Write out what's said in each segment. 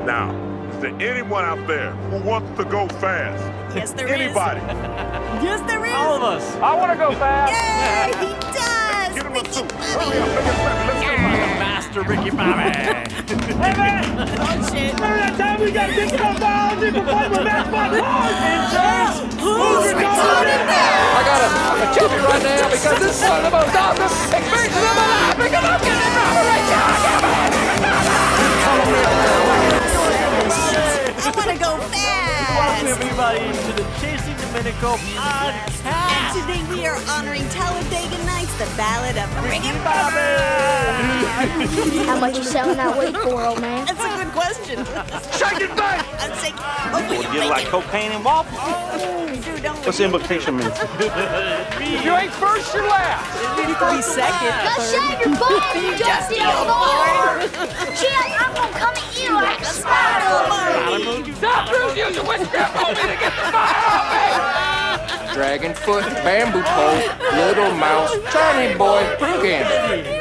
Now, is there anyone out there who wants to go fast? Yes, there Anybody? Yes, there is. All of us. I want to go fast. Yay, he does. Get him a Ricky suit. Bobby. Hurry up, let's go. Master Ricky Bobby. Hey, man. Oh, shit. Remember that time we got kicked out by all people playing with basketball? Who's recording now? I got a champion right now because this is one of the most awesome experiences of my life because I'm getting proper right now. I want to go fast. Welcome everybody to the Chasing Dominico podcast. And today we are honoring Talladega Nights, the Ballad of Ricky Bobby. How much you selling that weight for, old man? That's a good question. Shake it back. I'm saying, oh, we You like cocaine and waffles? Dude, don't What's the implication mean? If you ain't first, you're last. you could be second. Go shave your balls, you dusty old boy! Shit, I'm gonna come at you like a spider! Stop using witchcraft on me to get the fire off me! Dragon foot, bamboo pole, little mouse, Johnny boy, candy.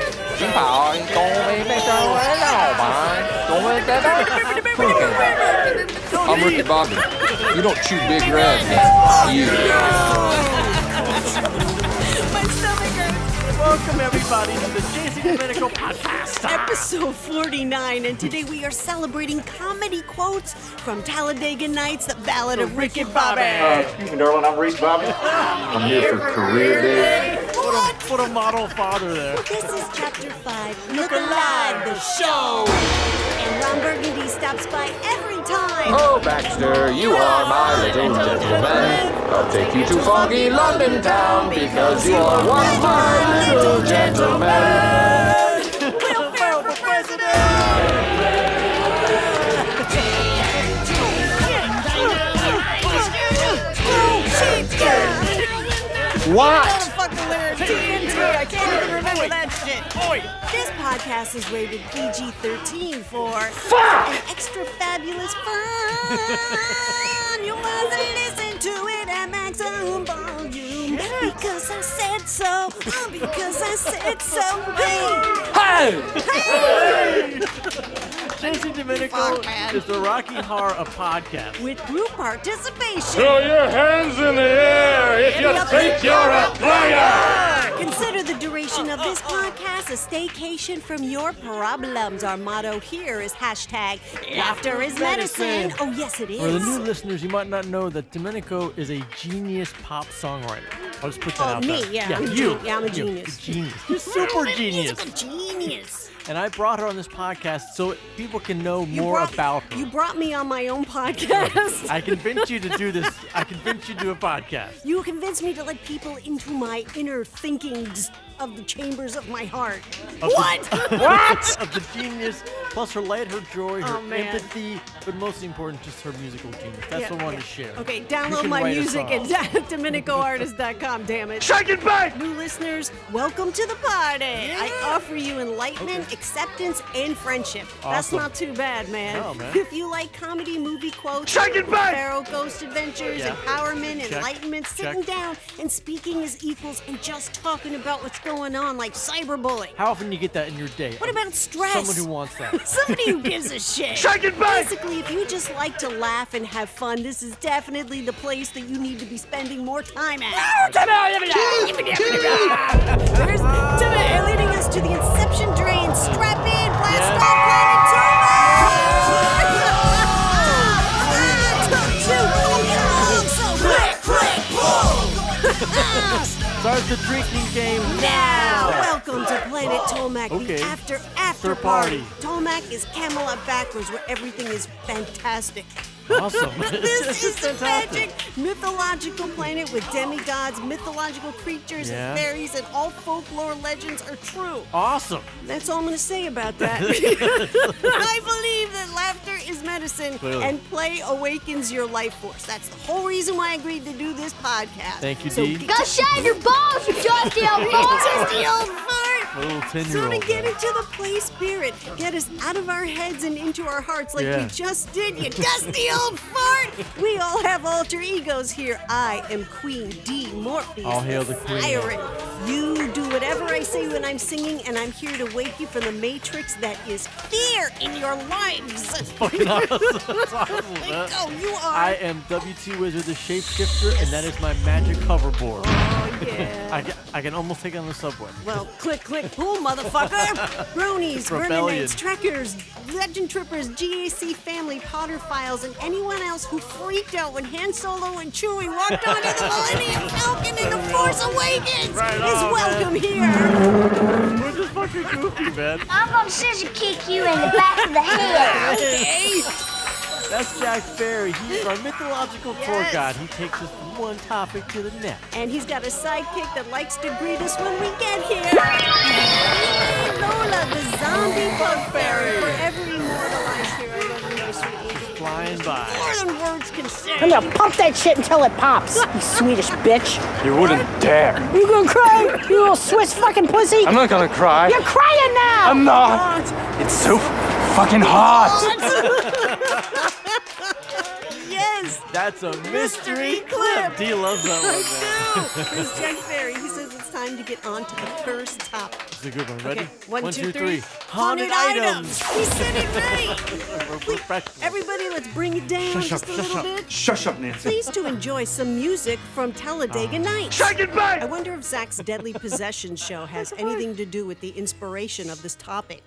I'm Ricky Bobby. You don't chew big grass, you. My stomach hurts. Welcome everybody to the Chasing Dominico podcast. Episode 49, and today we are celebrating comedy quotes from Talladega Nights, the Ballad of Ricky Bobby. Excuse me, darling. I'm Reese Bobby. I'm here for career day. What a model father there. This is Chapter 5, Look Alive, the show. And Ron Burgundy stops by every time. Oh, Baxter, you are my little gentleman. I'll take you to foggy London town because you are one of my little gentlemen. Will Ferrell for president. What? Fuck the lyrics. TNT. I can't even remember that shit. This podcast is rated PG-13 for an extra fabulous fun. You want to listen to it at maximum volume because I said so. Because I said so. Hey! Chasing Dominico Fuck, man. is the Rocky Horror of podcasts. With group participation. Throw your hands in the air if you think you're a player. Consider the duration of this podcast a staycation from your problems. Our motto here is hashtag laughter is medicine. Oh, yes, it is. For the new listeners, you might not know that Dominico is a genius pop songwriter. I'll just put that out me, there. yeah. Yeah, I'm a you. gen- yeah, I'm a genius. Genius. You're super genius. Musical genius. And I brought her on this podcast so people can know more about her. You brought me on my own podcast. I convinced you to do this. I convinced you to do a podcast. You convinced me to let people into my inner thinkings of the chambers of my heart. What? Of the genius, plus her light, her joy, her Oh, man. empathy, but most important, just her musical genius. That's Yeah. what I wanted to share. Okay, You download can my write a music song. at DominicoArtist.com, damn it. Shake it back. New listeners, welcome to the party. I offer you enlightenment, acceptance, and friendship. That's Awesome. not too bad, man. No, man. If you like comedy, movie quotes, Shake it back. Pharaoh Ghost Adventures, Yeah. empowerment, Check. enlightenment, sitting Check. down and speaking as equals and just talking about what's going on, like cyberbullying. How often do you get that in your day? What about stress? Someone who wants that. Somebody who gives a shit. Shake it back. Basically, if you just like to laugh and have fun, this is definitely the place that you need to be spending more time at. There's Timmy leading us to the Inception Drain. Strap in, blast Yes. off, Start the drinking game Now, welcome to Planet Tolmac, Okay. the after party. party. Tolmac is Camelot backwards, where everything is fantastic. Awesome. This is the fantastic. magic mythological planet with demigods, mythological creatures, Yeah. and fairies, and all folklore legends are true. Awesome. That's all I'm going to say about that. I believe that laughter is medicine Clearly. and play awakens your life force. That's the whole reason why I agreed to do this podcast. Thank you, So Dee. Go shave your balls, you dusty old boy! Dusty old fart. A little So 10-year-old. to get into the play spirit, get us out of our heads and into our hearts like we just did, you dusty old fart. We all have alter egos here. I am Queen D. Morpheus. All hail the queen. Siren. You do whatever I say when I'm singing, and I'm here to wake you from the matrix that is fear in your lives. Fucking awesome. That's awesome, man. Go, you are. I am WT Wizard the Shapeshifter, and that is my magic hoverboard. Oh, yeah. I can almost take it on the subway. Well, click, pull, motherfucker! Bronies, Rebellion. Verminites, Trekkers, Legend Trippers, GAC family, Potter Files, and anyone else who freaked out when Han Solo and Chewie walked onto the Millennium Falcon in The Force Awakens is welcome here! We're just fucking goofy, man. I'm gonna scissor kick you in the back of the head. Okay. That's Jack Ferry. He's our mythological tour guide. He takes us from one topic to the next. And he's got a sidekick that likes to greet us when we get here. Lola, the zombie bug fairy, forever immortalized here on Golden Nursery Angel. Flying by. More than words can say. I'm gonna pump that shit until it pops, you Swedish bitch. You wouldn't dare. You gonna cry, you little Swiss fucking pussy? I'm not gonna cry. You're crying now! I'm not. It's so fucking hot. Yes! That's a mystery clip. D loves that one, man. I do. It's Jack Ferry. He says it's time to get on to the first topic. It's a good one. Ready? Okay, one, two, 3. three. Haunted items. He said it right. We're professionals. Everybody, let's bring it down just a little bit. Shush up, Nancy. Please to enjoy some music from Talladega Nights. Shake it back. I wonder if Zach's Deadly Possession show has anything to do with the inspiration of this topic.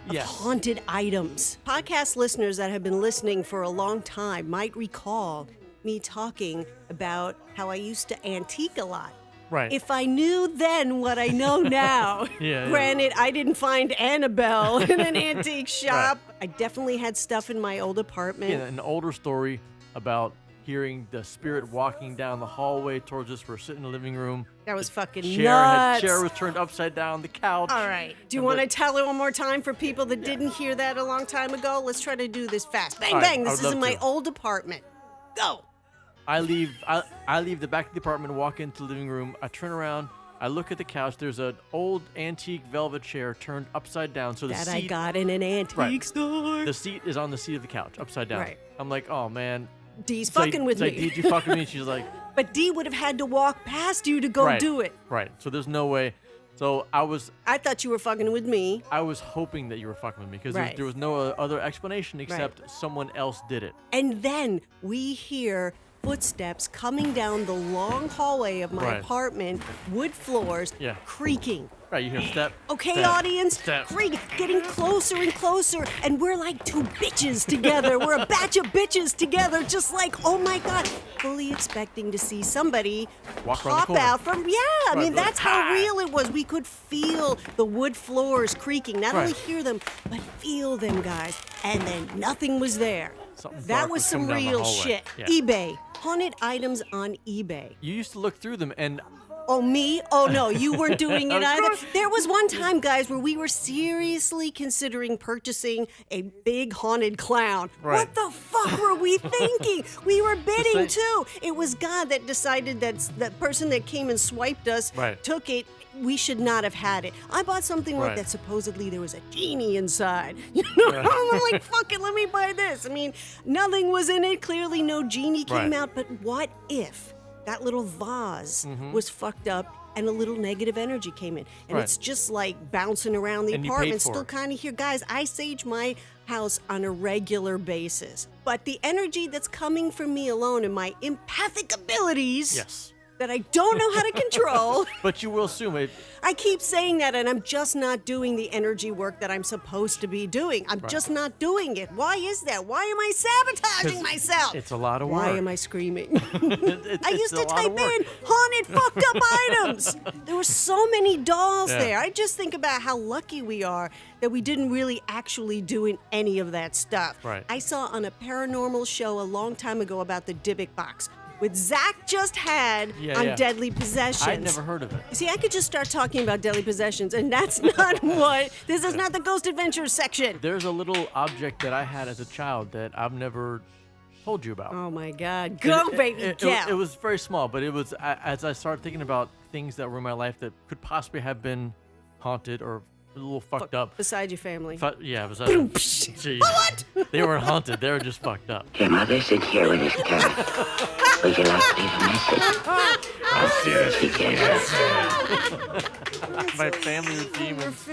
Yes. Haunted items. Podcast listeners that have been listening for a long time might recall me talking about how I used to antique a lot. Right. If I knew then what I know now, Yeah. granted, I didn't find Annabelle in an antique shop. I definitely had stuff in my old apartment. Yeah, an older story about hearing the spirit walking down the hallway towards us. We're sitting in the living room. That was fucking Chair nuts. was turned upside down, the couch. All right. Do you want to tell it one more time for people that didn't hear that a long time ago? Let's try to do this fast. Bang, All right, bang. I This would is in love my to. old apartment. Go. I leave the back of the apartment, walk into the living room. I turn around. I look at the couch. There's an old antique velvet chair turned upside down. So the That seat, I got in an antique store. the seat is on the seat of the couch, upside down. Right. I'm like, oh man. D's So fucking with so me. Did you fucking with me? She's like, But D would have had to walk past you to go right, do it. Right. So there's no way. So I was I thought you were fucking with me. hoping that you were fucking with me because Right. there was no other explanation except someone else did it. And then we hear footsteps coming down the long hallway of my Right. apartment, wood floors, Yeah. creaking. Right. You hear step. Okay, step, audience, Step. creaking, getting closer and closer, and we're like two bitches together. We're a batch of bitches together, just like, oh my God, fully expecting to see somebody Walk around the pop corner. out from, I mean, Right, that's how hi. real it was. We could feel the wood floors creaking, not only Right. hear them, but feel them, guys. And then nothing was there. Something That dark was was some coming down the real hallway. shit. Yeah. eBay. Haunted items on eBay. You used to look through them, and Oh, me? Oh, no, you weren't doing it Of either. course. There was one time, guys, where we were seriously considering purchasing a big haunted clown. Right. What the fuck were we thinking? We were bidding, same- too. It was God that decided that the person that came and swiped us Right. took it. We should not have had it. I bought something like Right. that. Supposedly there was a genie inside. You know, I'm like, fuck it, let me buy this. I mean, nothing was in it. Clearly, no genie came Right. out. But what if that little vase was fucked up and a little negative energy came in? And Right. it's just like bouncing around the And you paid apartment, for still it. kind of here. Guys, I sage my house on a regular basis. But the energy that's coming from me alone and my empathic abilities yes. that I don't know how to control. But you will soon. I keep saying that, and I'm just not doing the energy work that I'm supposed to be doing. I'm just not doing it. Why is that? Why am I sabotaging myself? It's a lot of work. Why am I screaming? It's I used a to lot of type work. in haunted fucked up items. There were so many dolls Yeah. there. I just think about how lucky we are that we didn't really actually do any of that stuff. Right. I saw on a paranormal show a long time ago about the Dybbuk box, which Zach just had on yeah. Deadly Possessions. I'd never heard of it. You see, I could just start talking about Deadly Possessions, and that's not what. This is not the Ghost Adventures section. There's a little object that I had as a child that I've never told you about. Oh my God. Go, baby, It go. was very small, but it was as I started thinking about things that were in my life that could possibly have been haunted or a little fucked up. Beside your family. Yeah, beside them. Jeez. What? They weren't haunted. They were just fucked up. Your mother's in here with his parents. Would you like to leave a message? My family with demons.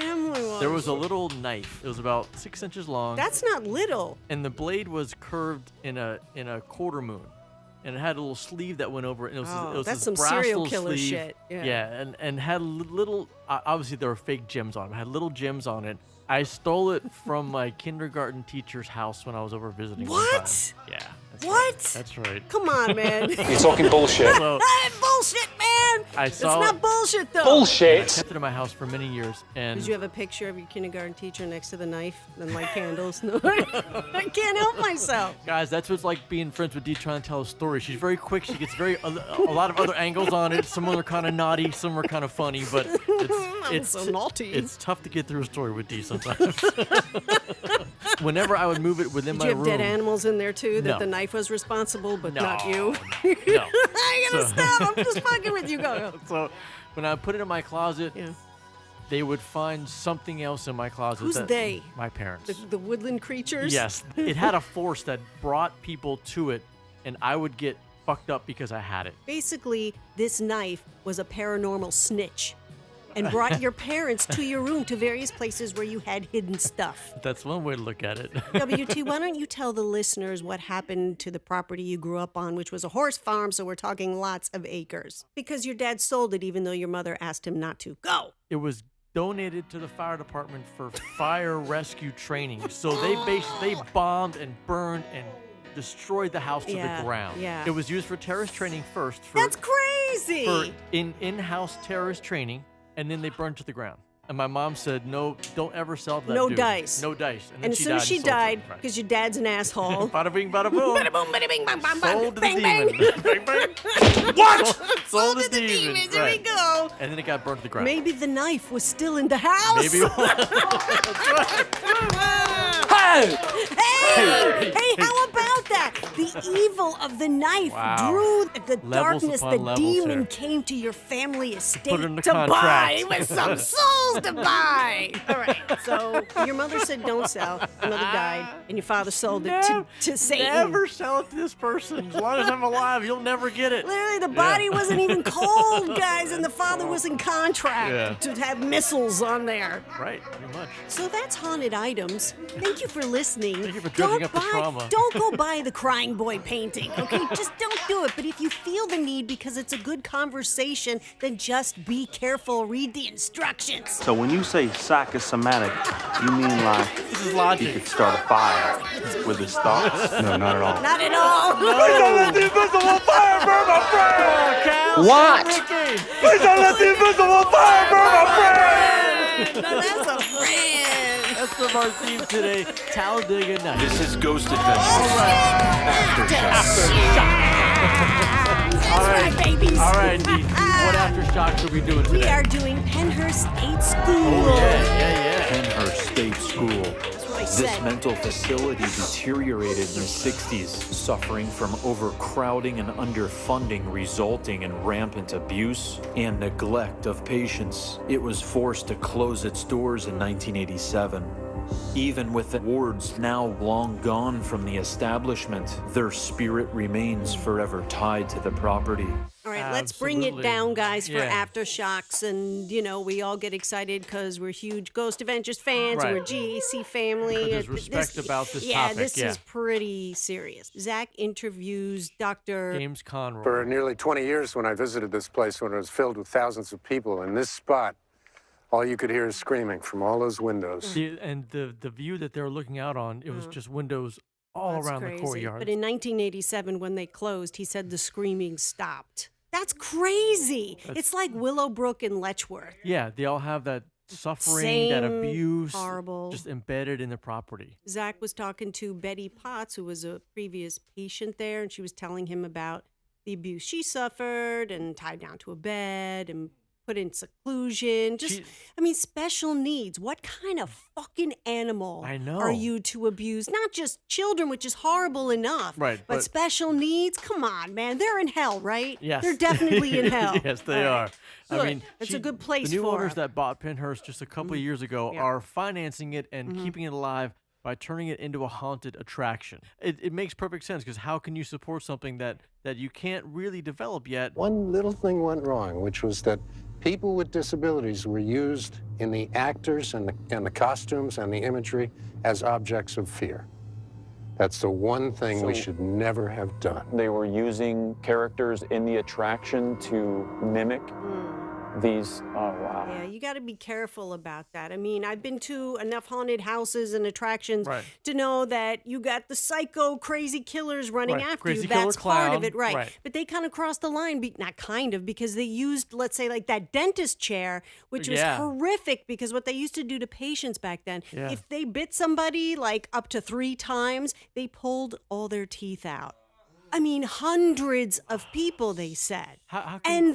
There was a little knife. It was about 6 inches long. That's not little. And the blade was curved in a quarter moon. And it had a little sleeve that went over it. And it was that's this some brass serial little killer sleeve. shit. Yeah, and had little, obviously there were fake gems on it. It had little gems on it. I stole it from my kindergarten teacher's house when I was over visiting. What? One time. Yeah. That's What? Right. That's right. Come on, man. You're talking bullshit. So, Bullshit, man. I saw It's not bullshit, though. I Bullshit. kept it in my house for many years. And Did you have a picture of your kindergarten teacher next to the knife and light candles? No, I can't help myself. guys, that's what it's like being friends with Dee trying to tell a story. She's very quick. She gets a lot of other angles on it. Some of them are kind of naughty. Some are kind of funny. But it's so naughty. It's tough to get through a story with Dee sometimes. Whenever I would move it within Did my you have room. dead animals in there, too, that No. the knife was responsible, but No, not you? No. I gotta So- stop. I'm just fucking with you. Go. So when I put it in my closet, Yeah. they would find something else in my closet. Who's they? My parents. The woodland creatures? Yes. It had a force that brought people to it, and I would get fucked up because I had it. Basically, this knife was a paranormal snitch and brought your parents to your room to various places where you had hidden stuff. That's one way to look at it. WT, why don't you tell the listeners what happened to the property you grew up on, which was a horse farm, so we're talking lots of acres. Because your dad sold it even though your mother asked him not to. Go! It was donated to the fire department for fire rescue training. So they bombed and burned and destroyed the house to the ground. Yeah. It was used for terrorist training first. That's crazy! For in-house terrorist training, and then they burned to the ground. And my mom said, no, don't ever sell that No dude. dice. No dice. And as soon as she died, because your dad's an asshole. Bada bing, bada boom. Bada boom, bada bing, bang, bang, Sold to the bang, bang. demon. Bang, bang. What? Sold to the demons. Here we Right. go. And then it got burned to the ground. Maybe the knife was still in the house. Maybe it was. Hey, how about that? The evil of the knife drew the darkness. upon The levels demon here. came to your family estate Put it in the to buy contract. with some souls to buy. All right, so your mother said don't sell. Your mother died, and your father sold it to Satan. Never sell it to this person. As long as I'm alive, you'll never get it. Literally, the body wasn't even cold, guys, and the father was in contract to have missiles on there. Right, pretty much. So that's haunted items. Thank you for listening. Thank you for dredging up the trauma. Don't go buy the crying boy painting, okay? Just don't do it. But if you feel the need because it's a good conversation, then just be careful. Read the instructions. So when you say psychosomatic, you mean like This is he logic. could start a fire with his thoughts? No, not at all. Not at all. Please don't let the invisible fire burn my friend! What? Please don't let the invisible fire burn my friend! No, that's a friend. That's from our theme today, Talladega Nights. This is Ghost Adventures. All right, That's right, babies. all right, Dee. What aftershocks are we doing today? We are doing Pennhurst State School. Oh, yeah. Pennhurst State School. That's what I This said. mental facility deteriorated in the 60s, suffering from overcrowding and underfunding resulting in rampant abuse and neglect of patients. It was forced to close its doors in 1987. Even with the wards now long gone from the establishment, their spirit remains forever tied to the property. All right, let's bring it Absolutely. down, guys, for Yeah. Aftershocks. And, you know, we all get excited because we're huge Ghost Adventures fans. Right. We're GAC family. But there's respect about this topic, This yeah. is pretty serious. Zach interviews Dr. James Conroy. For nearly 20 years when I visited this place when it was filled with thousands of people, in this spot, all you could hear is screaming from all those windows. And the view that they were looking out on, it was just windows all That's around crazy. the courtyard. But in 1987, when they closed, he said the screaming stopped. That's crazy. It's like Willowbrook and Letchworth. Yeah, they all have that suffering, that Same abuse, horrible. just embedded in the property. Zach was talking to Betty Potts, who was a previous patient there, and she was telling him about the abuse she suffered and tied down to a bed and put in seclusion. Just, I mean, special needs. What kind of fucking animal are you to abuse? Not just children, which is horrible enough. Right. But special needs? Come on, man. They're in hell, right? Yes. They're definitely in hell. Yes, they are. Good. I mean, it's a good place the new for owners her. that bought Pennhurst just a couple of years ago are financing it and keeping it alive by turning it into a haunted attraction. It makes perfect sense, because how can you support something that you can't really develop yet? One little thing went wrong, which was that people with disabilities were used in the actors and the costumes and the imagery as objects of fear. That's the one thing we should never have done. They were using characters in the attraction to mimic these. Oh, wow. Yeah, you got to be careful about that. I mean, I've been to enough haunted houses and attractions to know that you got the psycho crazy killers running after Crazy you. killer That's part of clown. it, right. But they kind of crossed the line, not kind of, because they used, let's say, like that dentist chair, which was horrific, because what they used to do to patients back then, if they bit somebody like up to 3 times, they pulled all their teeth out. I mean, hundreds of people, they said. And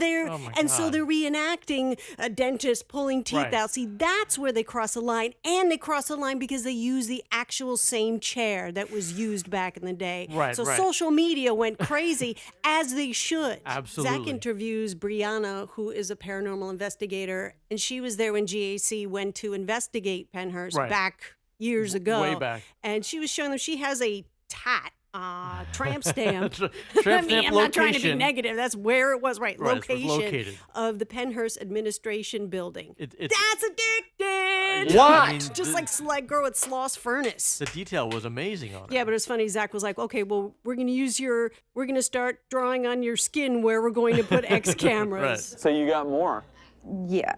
so they're reenacting a dentist pulling teeth out. See, that's where they cross the line. And they cross the line because they use the actual same chair that was used back in the day. So social media went crazy, as they should. Absolutely. Zach interviews Brianna, who is a paranormal investigator, and she was there when GAC went to investigate Pennhurst back years ago. Way back. And she was showing them she has a tramp stamp. Tramp stamp I'm not trying to be negative. That's where it was, location of the Pennhurst Administration Building. It's That's addicted. What? I mean, just like Girl at Sloss Furnace. The detail was amazing on it. Yeah, but it was funny. Zach was like, okay, well, we're going to start drawing on your skin where we're going to put X cameras. So you got more. Yeah.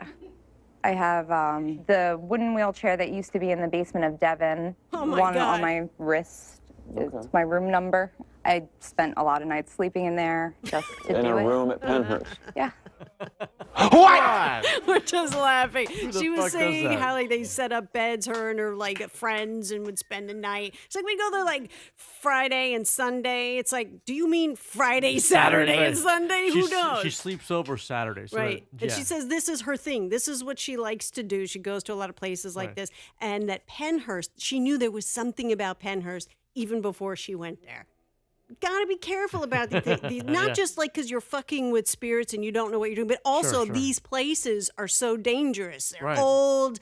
I have the wooden wheelchair that used to be in the basement of Devon. Oh my one God. on my wrist. It's my room number. I spent a lot of nights sleeping in there just to do it. In a room at Pennhurst. Yeah. What? We're just laughing. Who the She was fuck does saying that? how like they set up beds, her and her like friends, and would spend the night. It's like we go there like Friday and Sunday. It's like, do you mean Friday, Saturday, and Sunday? Who knows? She sleeps over Saturday. So Right. that- And she yeah. says this is her thing. This is what she likes to do. She goes to a lot of places like this. And that Pennhurst, she knew there was something about Pennhurst even before she went there. Gotta be careful about these. Not just like because you're fucking with spirits and you don't know what you're doing, but also these places are so dangerous. They're old,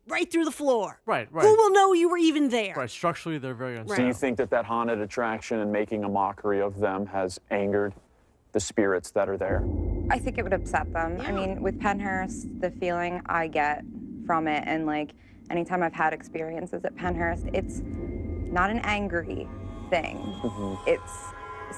right through the floor. Right. Who will know you were even there? Right. Structurally, they're very unstable. Do you think that haunted attraction and making a mockery of them has angered the spirits that are there? I think it would upset them. I mean, with Pennhurst, the feeling I get from it, and like anytime I've had experiences at Pennhurst, it's not an angry thing. It's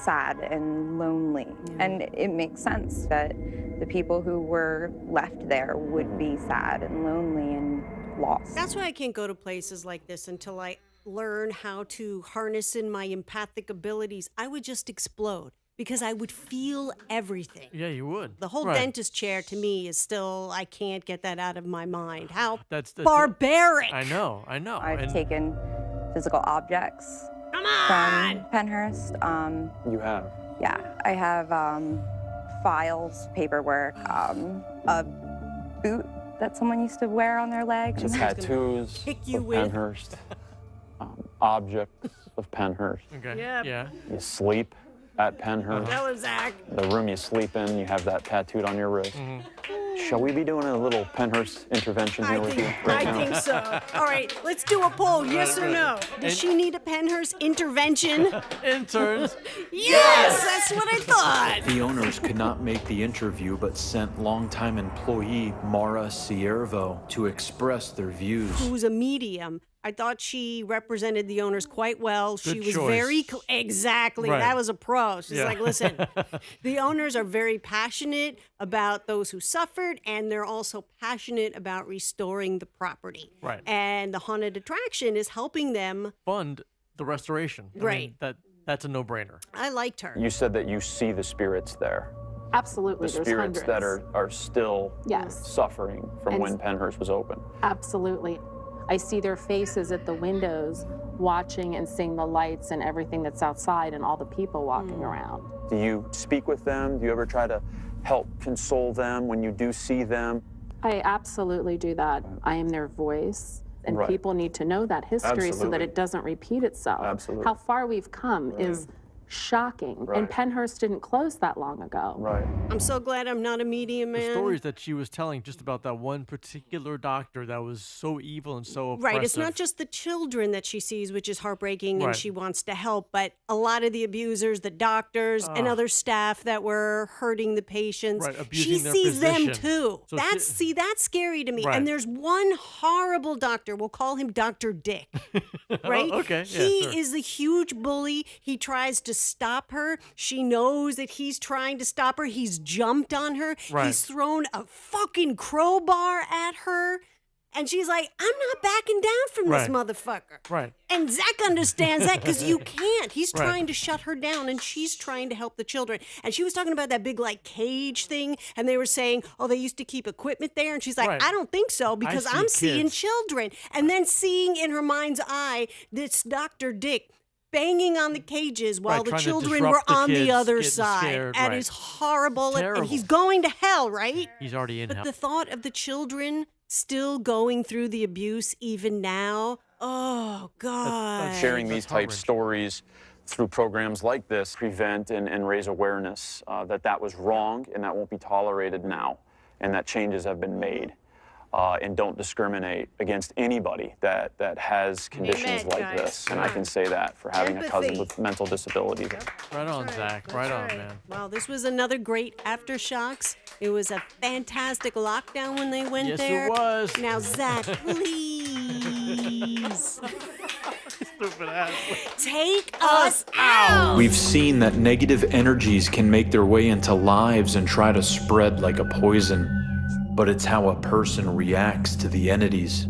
sad and lonely. And it makes sense that the people who were left there would be sad and lonely and lost. That's why I can't go to places like this until I learn how to harness in my empathic abilities. I would just explode because I would feel everything. Yeah, you would. The whole dentist chair to me is still, I can't get that out of my mind. How that's barbaric. I know. I've taken physical objects from Pennhurst. You have? Yeah, I have files, paperwork, a boot that someone used to wear on their legs. The tattoos kick you of with. Pennhurst, objects of Pennhurst. Okay. Yep. Yeah. You sleep at Pennhurst. Tell him, Zach. The room you sleep in, you have that tattooed on your wrist. Shall we be doing a little Pennhurst intervention here with you right I now? think so. All right, let's do a poll, yes or no. Does she need a Pennhurst intervention? Interns. Yes, that's what I thought. The owners could not make the interview, but sent longtime employee Mara Ciervo to express their views. Who's a medium. I thought she represented the owners quite well. She Good was choice. very exactly. Right. That was a pro. She's Yeah. like, listen, the owners are very passionate about those who suffered, and they're also passionate about restoring the property. Right. And the haunted attraction is helping them. Fund the restoration. I Right. mean, that's a no-brainer. I liked her. You said that you see the spirits there. Absolutely, The there's spirits hundreds. that are still Yes. suffering from And- when Pennhurst was open. Absolutely. I see their faces at the windows watching and seeing the lights and everything that's outside and all the people walking around. Do you speak with them? Do you ever try to help console them when you do see them? I absolutely do that. I am their voice, and Right. people need to know that history so that Absolutely. it doesn't repeat itself. Absolutely. How far we've come is shocking. Right. And Pennhurst didn't close that long ago. Right. I'm so glad I'm not a media man. The stories that she was telling just about that one particular doctor that was so evil and so oppressive. Right, it's not just the children that she sees, which is heartbreaking, and Right. she wants to help, but a lot of the abusers, the doctors, and other staff that were hurting the patients, Right, she abusing their sees them position. too. So That's scary to me. Right. And there's one horrible doctor, we'll call him Dr. Dick, right? Oh, okay, yeah, He sure. is the huge bully. He tries to stop her. She knows that he's trying to stop her. He's jumped on her. Right. He's thrown a fucking crowbar at her. And she's like, I'm not backing down from this Right. motherfucker. Right. And Zach understands that because you can't. He's Right. trying to shut her down, and she's trying to help the children. And she was talking about that big, like, cage thing, and they were saying, oh, they used to keep equipment there. And she's like, Right. I don't think so because see I'm seeing kids. children. And then seeing in her mind's eye this Dr. Dick banging on the cages while Right, the trying to children disrupt were the on the kids, other getting side. scared, That right. is horrible. And Terrible. he's going to hell, right? He's already in But hell. the thought of the children still going through the abuse even now, oh, God. Sharing That's these type heart-wrenching. stories through programs like this prevent and raise awareness that was wrong and that won't be tolerated now, and that changes have been made. And don't discriminate against anybody that has conditions Amen, like guys. this. And I can say that for having a cousin Empathy. with mental disability. Right on, Zach. Right on, man. Well, this was another great Aftershocks. It was a fantastic lockdown when they went Yes, there. it was. Now, Zach, please Stupid ass. take us out. We've seen that negative energies can make their way into lives and try to spread like a poison. But it's how a person reacts to the entities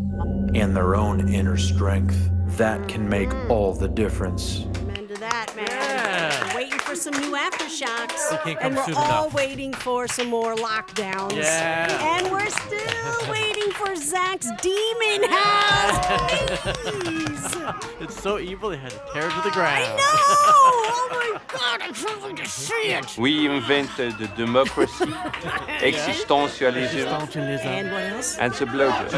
and their own inner strength that can make all the difference. Amen to that, man. Yeah. We're waiting for some new Aftershocks. They can't come And we're soon all enough. waiting for some more lockdowns. Yeah. And we're still waiting for Zach's Demon House. Please. It's so evil they had to tear it to the ground. I know! Oh my God, I can't wait to see it. We invented the democracy, existentialism, And what else? and the blowjob.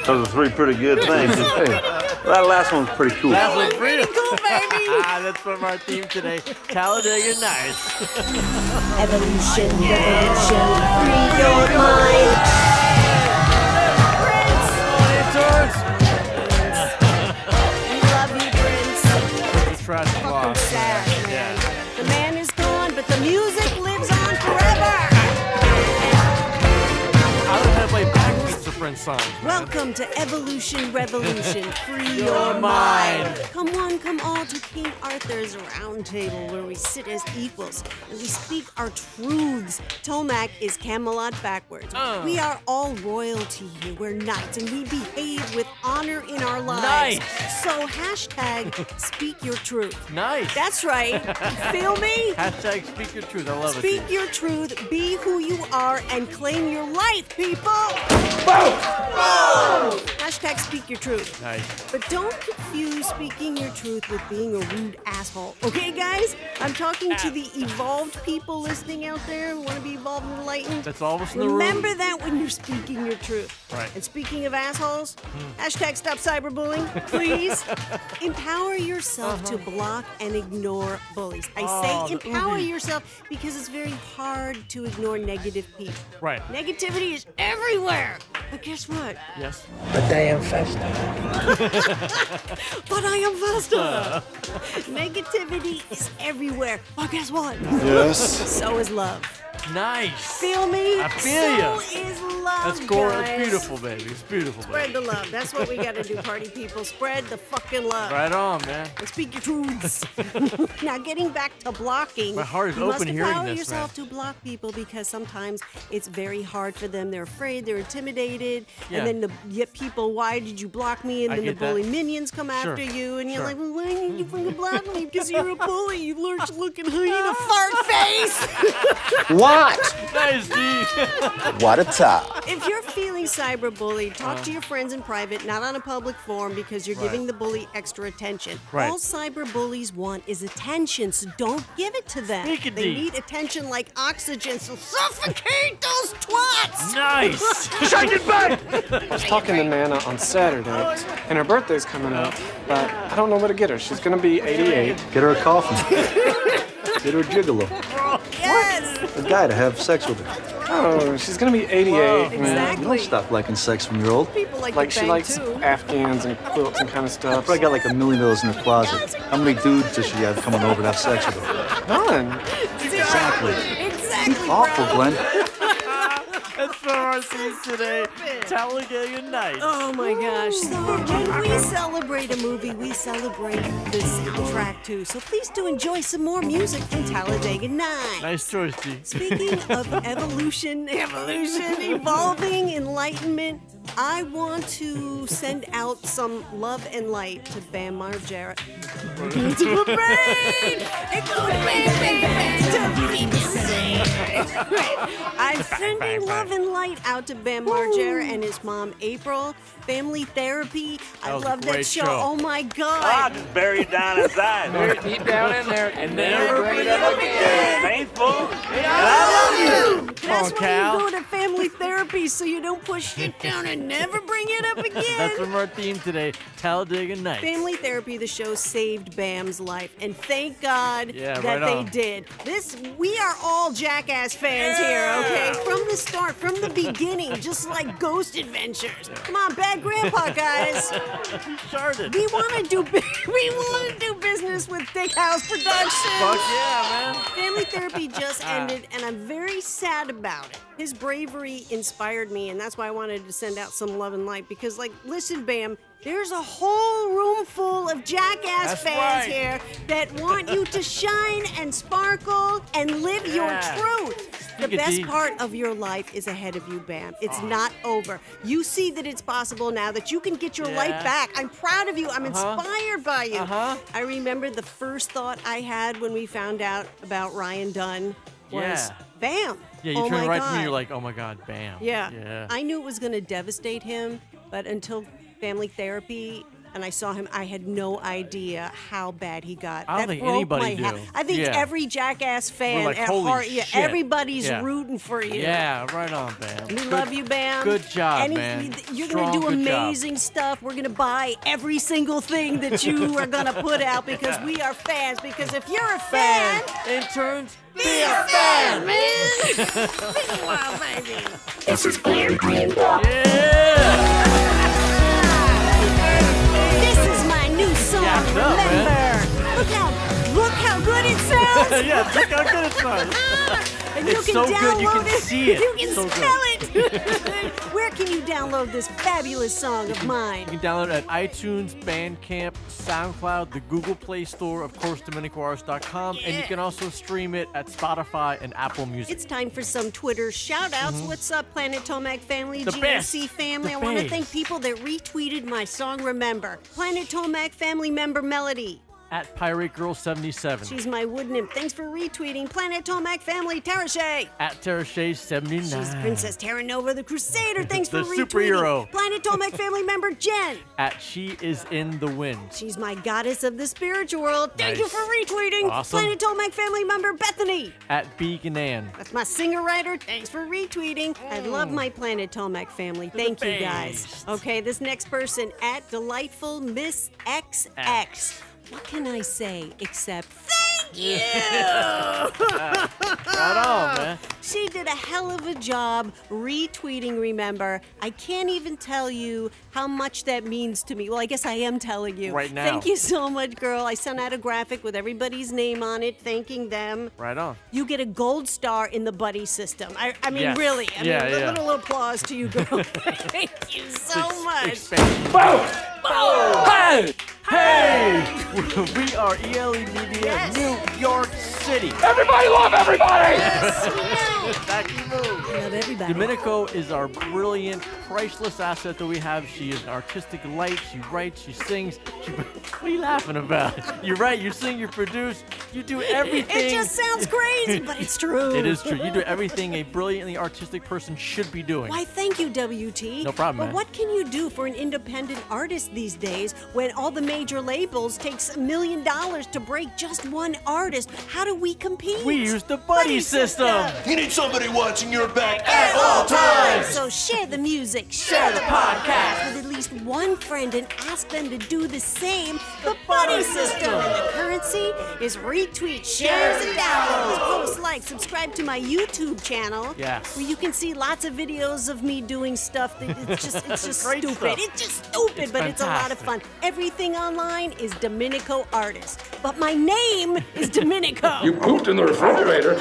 Those are three pretty good things. Hey, that last one's pretty cool. That was real. Cool, baby. That's from our theme today, Talladega Nights. Evolution, revolution, free your mind. Prince! We love you, Prince. It's trash Fucking box. sad, man. Yeah. The man is gone, but the music lives on forever. I don't know how to play backbeats for Prince songs. man. Welcome to Evolution Revolution, free your Your mind. mind. Come one, come all to King Arthur's round table where we sit as equals and we speak our truths. Tomac is Camelot backwards. We are all royalty here. We're knights and we behave with honor in our lives. Nice. So hashtag speak your truth. Nice. That's right. Feel me? Hashtag speak your truth. I love it. Speak your truth, be who you are, and claim your life, people! Hashtag speak your truth. Nice. But don't confuse speaking your truth with being a rude asshole. Okay, guys? I'm talking to the evolved people listening out there who want to be evolved and enlightened. That's all of us in the room. Remember that when you're speaking your truth. Right. And speaking of assholes, hashtag stop cyberbullying, please. Empower yourself to block and ignore bullies. I say the empower oogie. yourself because it's very hard to ignore negative people. Right. Negativity is everywhere. But guess what? Yes. But I am faster. But I am faster. Negativity is everywhere. But guess what? Yes. So is love. Nice. Feel me? I feel ya. So is love, That's gore. guys. It's beautiful, baby. It's beautiful, Spread baby. the love. That's what we got to do, party people. Spread the fucking love. Right on, man. And speak your truths. Now, getting back to blocking. My heart is you open must hearing empower this, yourself to block people because sometimes it's very hard for them. They're afraid. They're intimidated. Yeah. And then yet people, why did you block me? And I then the get that. bully minions come Sure. after you. And you're Sure. like, well, why did you fucking block me? Because you're a bully. You lurch-looking hyena fart face. Why times. Nice, D. What a time. If you're feeling cyberbullied, talk to your friends in private, not on a public forum, because you're giving the bully extra attention. Right. All cyberbullies want is attention, so don't give it to them. Speak it, They D. need attention like oxygen, so suffocate those twats! Nice. Shake it back! I was talking to Nana on Saturday, and her birthday's coming up, but I don't know what to get her. She's gonna be 88. Get her a coffin. Get her a gigolo. Yes! A guy to have sex with her. Oh, she's gonna be 88. You Exactly. don't stop liking sex when you're old. People like, Like to she bang likes too. Afghans and quilts and kind of stuff. Probably got like $1 million in her closet. How many dudes does she have coming over to have sex with her? None. Exactly. Exactly, Awful, bro. Glenn. That's for our scenes today. Talladega Nights. Oh my gosh. So when we celebrate a movie, we celebrate the soundtrack too. So please do enjoy some more music from Talladega Nights. Nice choice, G. Speaking of evolution, evolving, enlightenment, I want to send out some love and light to Bam Margera. To the brain! It goes bang, bang, bang, to the brain. I'm sending love and light out to Bam Margera and his mom, April. Family Therapy. I That was a love that great show. show. Oh my God. Ah, just bury it down inside. Deep down in there. And never bring it up again. Faithful. And I love you. That's on, why Cal. you go to family therapy, so you don't push shit down and never bring it up again. That's from our theme today, Talladega Nights. Family Therapy, the show saved Bam's life, and thank God Yeah, that right they on. did. We are all Jackass fans here, okay? From the start, from the beginning, just like Ghost Adventures. Come on, Bad Grandpa, guys. Started. We want to do business with Dick House Productions. Fuck yeah, man. Family Therapy just ended, and I'm very sad about it. His bravery inspired me, and that's why I wanted to send out some love and light. Because, like, listen, Bam, there's a whole room full of Jackass That's fans right. here that want you to shine and sparkle and live your Yeah. truth. The Speak it, best D. part of your life is ahead of you, Bam. It's not over. You see that it's possible now, that you can get your Yeah. life back. I'm proud of you. I'm inspired by you. Uh-huh. I remember the first thought I had when we found out about Ryan Dunn was, Yeah. Bam. Yeah, you oh turn my right God. to me, you're like, oh my God, bam. Yeah. Yeah. I knew it was going to devastate him, but until Family Therapy and I saw him, I had no idea how bad he got. I don't That think broke anybody my heart. do. I think Yeah. every Jackass fan We're like, at holy heart, shit. everybody's Yeah. rooting for you. Yeah, right on, Bam. We love you, Bam. Good job, And man. You're going to Strong, do good job. amazing stuff. We're going to buy every single thing that you are going to put out because we are fans. Because if you're a fan, interns, be a fan, man. Wow, baby. This is Glenn. This is my new song, Jacked up, Remember. Look how good it sounds. Yeah, look how good it sounds. And It's you so can good, download you can it. see it. You can So smell it. Where can you download this fabulous song of mine? You can download it at iTunes, Bandcamp, SoundCloud, the Google Play Store, of course, DominicoArtist.com, and you can also stream it at Spotify and Apple Music. It's time for some Twitter shout-outs. Mhm. What's up, Planet Tomac family, The GMC best. family? The I want to best. thank people that retweeted my song Remember. Planet Tomac family member Melody. At Pirate Girl 77. She's my wood nymph. Thanks for retweeting. Planet Tomac family, Tara Shea. At Terrashay 79. She's Princess Terra Nova, the Crusader. Thanks for The retweeting. superhero. Planet Tomac family member Jen. At She Is in the Wind. She's my goddess of the spiritual world. Thank you Nice. for retweeting. Awesome. Planet Tomac family member Bethany. At Beacon Ann. That's my singer-writer. Thanks for retweeting. I love my Planet Tomac family. Thank you, guys. Okay, this next person, at Delightful Miss XX. What can I say except thank you? Right on, man. She did a hell of a job retweeting Remember. I can't even tell you how much that means to me. Well, I guess I am telling you. Right now. Thank you so much, girl. I sent out a graphic with everybody's name on it, thanking them. Right on. You get a gold star in the buddy system. I mean, Yes. really. I mean, Yeah, a yeah. little applause to you, girl. Thank you so much. Hey! Hey! We are ELE Media, New York City. Everybody love everybody! Back you move. I love everybody. Dominico is our brilliant, priceless asset that we have. She is an artistic light. She writes, she sings. What are you laughing about? You write, you sing, you produce. You do everything. It just sounds crazy, but it's true. It is true. You do everything a brilliantly artistic person should be doing. Why, thank you, WT. No problem, But man. what can you do for an independent artist these days when all the major labels takes $1 million to break just one artist? How do we compete? We use the buddy system. You need somebody watching your back at all times. So share the music, share the podcast with at least one friend and ask them to do the same. The buddy system. And the currency is retweets, shares, and downloads. Post, like, subscribe to my YouTube channel. Yes. Where you can see lots of videos of me doing stuff that it's just Great stupid. stuff. It's just stupid, but it's a lot of fun. Everything online is DominicoArtist. But my name is Dominico. You pooped in the refrigerator.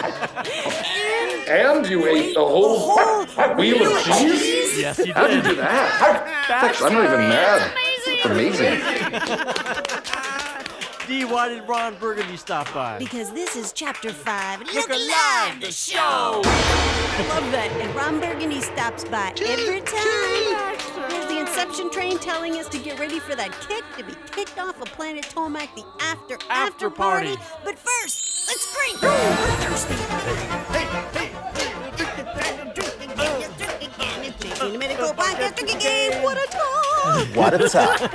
And you ate the whole wheel of cheese? Yes, you did. How'd you do that? I'm not even mad. It's amazing. D, why did Ron Burgundy stop by? Because this is Chapter 5. Look alive, the show! I love that. And Ron Burgundy stops by every time. Here's the Inception train telling us to get ready for that kick to be kicked off of Planet Tomac, the after party. But first, let's drink. We're thirsty. Dominico podcast drinking game. What a time! What a time.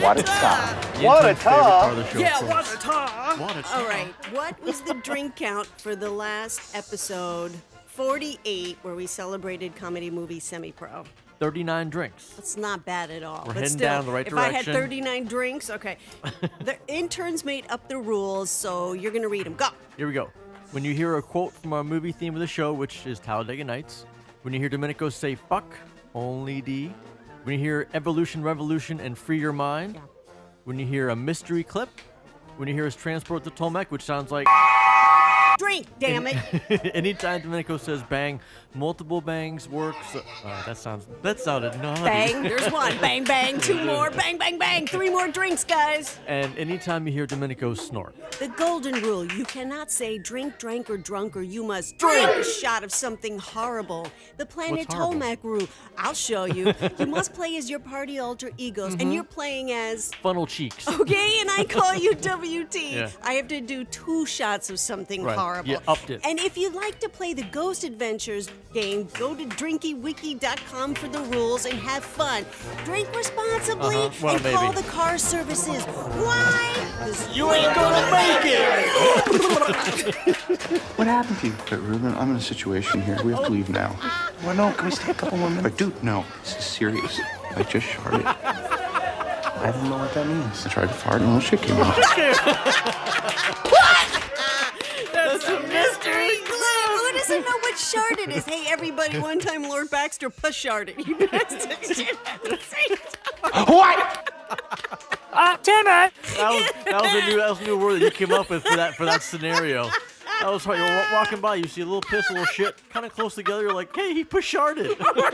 What a time. What a time. Yeah, what a time. What a All right, what was the drink count for the last episode 48 where we celebrated comedy movie semi-pro? 39 drinks. That's not bad at all. We're but heading still, down the right if direction. I had 39 drinks, okay. The interns made up the rules, so you're going to read them. Go. Here we go. When you hear a quote from our movie theme of the show, which is Talladega Nights, when you hear Dominico say fuck, only D, when you hear evolution, revolution, and free your mind, when you hear a mystery clip, when you hear us transport the Tomac, which sounds like Drink, damn it. anytime Dominico says bang, multiple bangs works. That sounded naughty. Bang, there's one. Bang, bang, two more. Bang, bang, bang. Three more drinks, guys. And anytime you hear Dominico snort. The golden rule, you cannot say drink, drank, or drunk, or you must drink a shot of something horrible. The Planet What's horrible? Tomac rule, I'll show you. You must play as your party alter egos, and you're playing as... Funnel cheeks. Okay, and I call you WT. Yeah. I have to do 2 shots of something Right. horrible. You upped it. And if you'd like to play the Ghost Adventures game, go to drinkywiki.com for the rules and have fun. Drink responsibly Well, and call maybe. the car services. Why? 'Cause You ain't gonna make it! What happened to you? Ruben, I'm in a situation here. We have to leave now. Well, no, can we stay a couple more minutes? But dude, no, this is serious. I just farted. I don't know what that means. I tried to fart and a little shit came out. That's a mystery clue. Who doesn't know what shard it is? Hey, everybody, one time Lord Baxter push-sharted. He passed the shit at the same time. What? Timmy! That was a new word that you came up with for that scenario. That was hard. You're walking by, you see a little piss, a little shit, kind of close together. You're like, hey, he push-sharded. I'm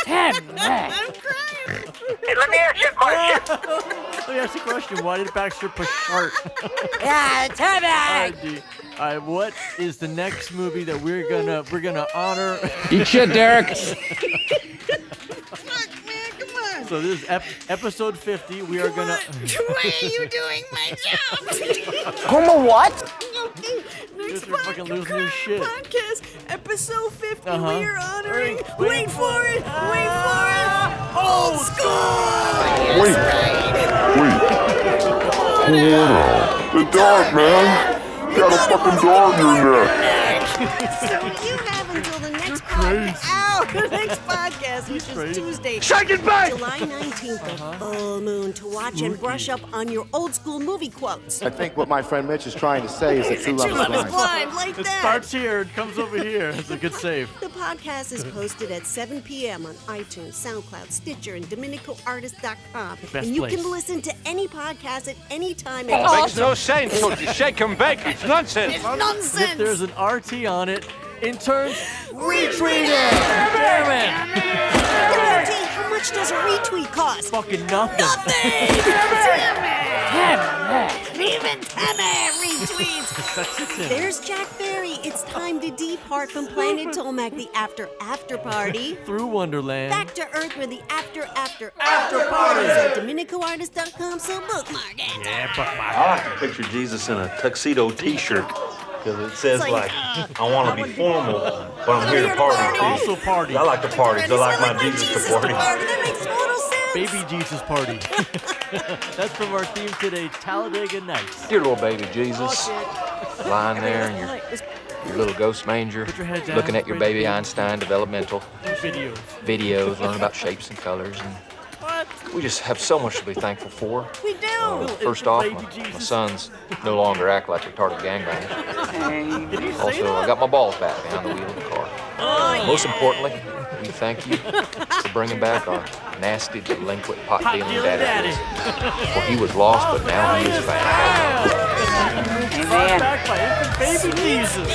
crying. Hey, let me ask you a question. Let me ask you a question. Why did Baxter push-shart? Yeah, Timmy! All right, what is the next movie that we're gonna honor? Eat shit, Derek. So this is episode 50. We are gonna. Why are you doing my job? Como what? Next You're fucking losing your shit. podcast, episode 50. Uh-huh. We are honoring. Wait Wait for it. Ah. Wait for it. Old school. Wait. Hold on. The dog, man. Got a fucking dog in there. So you have until the next podcast. Ow! The next podcast, which is Tuesday, Second bite! July 19th, the full moon, to watch and brush up on your old school movie quotes. I think what my friend Mitch is trying to say is that true True love love is is blind. blind, like It that. starts here and comes over here. It's a good save. The podcast is posted at 7 p.m. on iTunes, SoundCloud, Stitcher, and DominicoArtist.com. Best And you place. can listen to any podcast at any time. Makes no sense. Don't you shake and bake? It's nonsense. It's If nonsense. there's an RT on it, interns, retweet it! Damn it! WT, how much does a retweet cost? Fucking nothing. Nothing! Even Timmy tweets. There's Jack Ferry. It's time to depart from Planet Tolmac, the after party. Through Wonderland. Back to Earth where the after parties at DominicoArtist.com, so bookmark it. Yeah, bookmark. I like to picture Jesus in a tuxedo t-shirt. Because it says, like, I want to be formal, but I'm here to party too. Also party. I like to party, so I like my Jesus to party. That makes total sense. Baby Jesus party. That's from our theme today, Talladega Nights. Dear little baby Jesus, lying there in your little ghost manger, Put your head down, looking at your ready baby to go. Einstein developmental videos, learning about shapes and colors, and we just have so much to be thankful for. We do. First off, my sons no longer act like retarded gangbangers. Also, I got my balls back behind the wheel of the car. Most importantly, we thank you for bringing back our nasty, delinquent, pot-dealing daddy. For he was lost, but now he is found. Brought back by infant baby Jesus.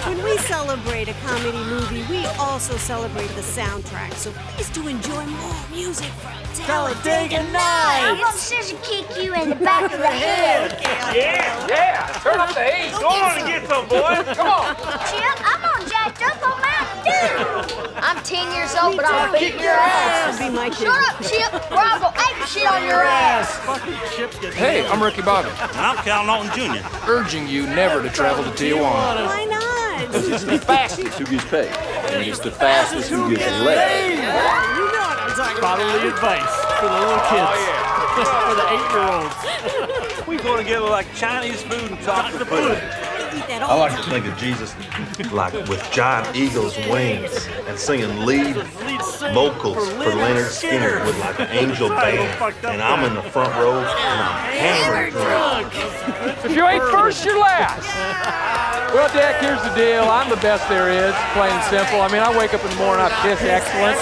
When we celebrate a comedy movie, we also celebrate the soundtrack. So please do enjoy more music from Talladega I'm Nights. gonna scissor kick you in the back of the head. Yeah, turn up the heat. Go on and get some, boy. Come on. Chip, I'm all jacked up on my dude. I'm 10 years old, but I'll beat your ass. Be my kid. Shut up, Chip, or I'll go ape shit on your ass. Fucking Chip's getting Hey, I'm Ricky Bobby, And I'm Cal Norton Jr. urging you never to travel to Tijuana. Why not? It's the fastest who gets paid, and it's the fastest who gets laid. You know what I'm talking about. Fatherly advice for the little kids. For the 8-year-olds. We go together like Chinese food and chocolate pudding. I like to think of Jesus like with giant eagle's wings and singing lead vocals for Leonard Skinner with like an angel band. And I'm in the front row and I'm hammered drunk. If you ain't first, you're last. Well, Dak, here's the deal. I'm the best there is, plain and simple. I mean, I wake up in the morning, I piss excellence.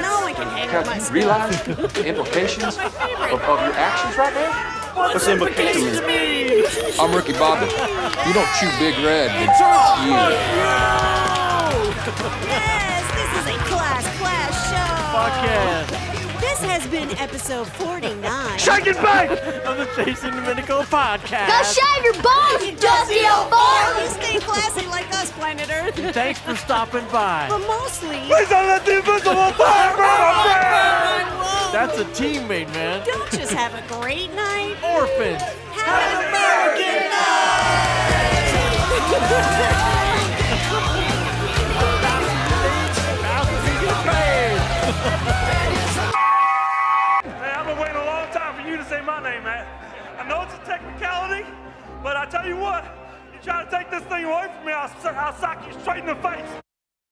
No one can hang with my You realize the implications of your actions right now? What's the implication? I'm Ricky Bobby. You don't chew Big Red, then you. Yes, this is a class show. Fuck yeah. This has been episode 49. Shake it back of the Chasing Dominico podcast. Go shave your balls, you dusty old boy. You stay classy like us, planet Earth. Thanks for stopping by. But mostly, Please don't let the invisible fire burn my friend! That's a teammate, man. don't just have a great night. Orphans. Have an American Hey, I've been waiting a long time for you to say my name, man. I know it's a technicality, but I tell you what, you try to take this thing away from me, I'll sock you straight in the face.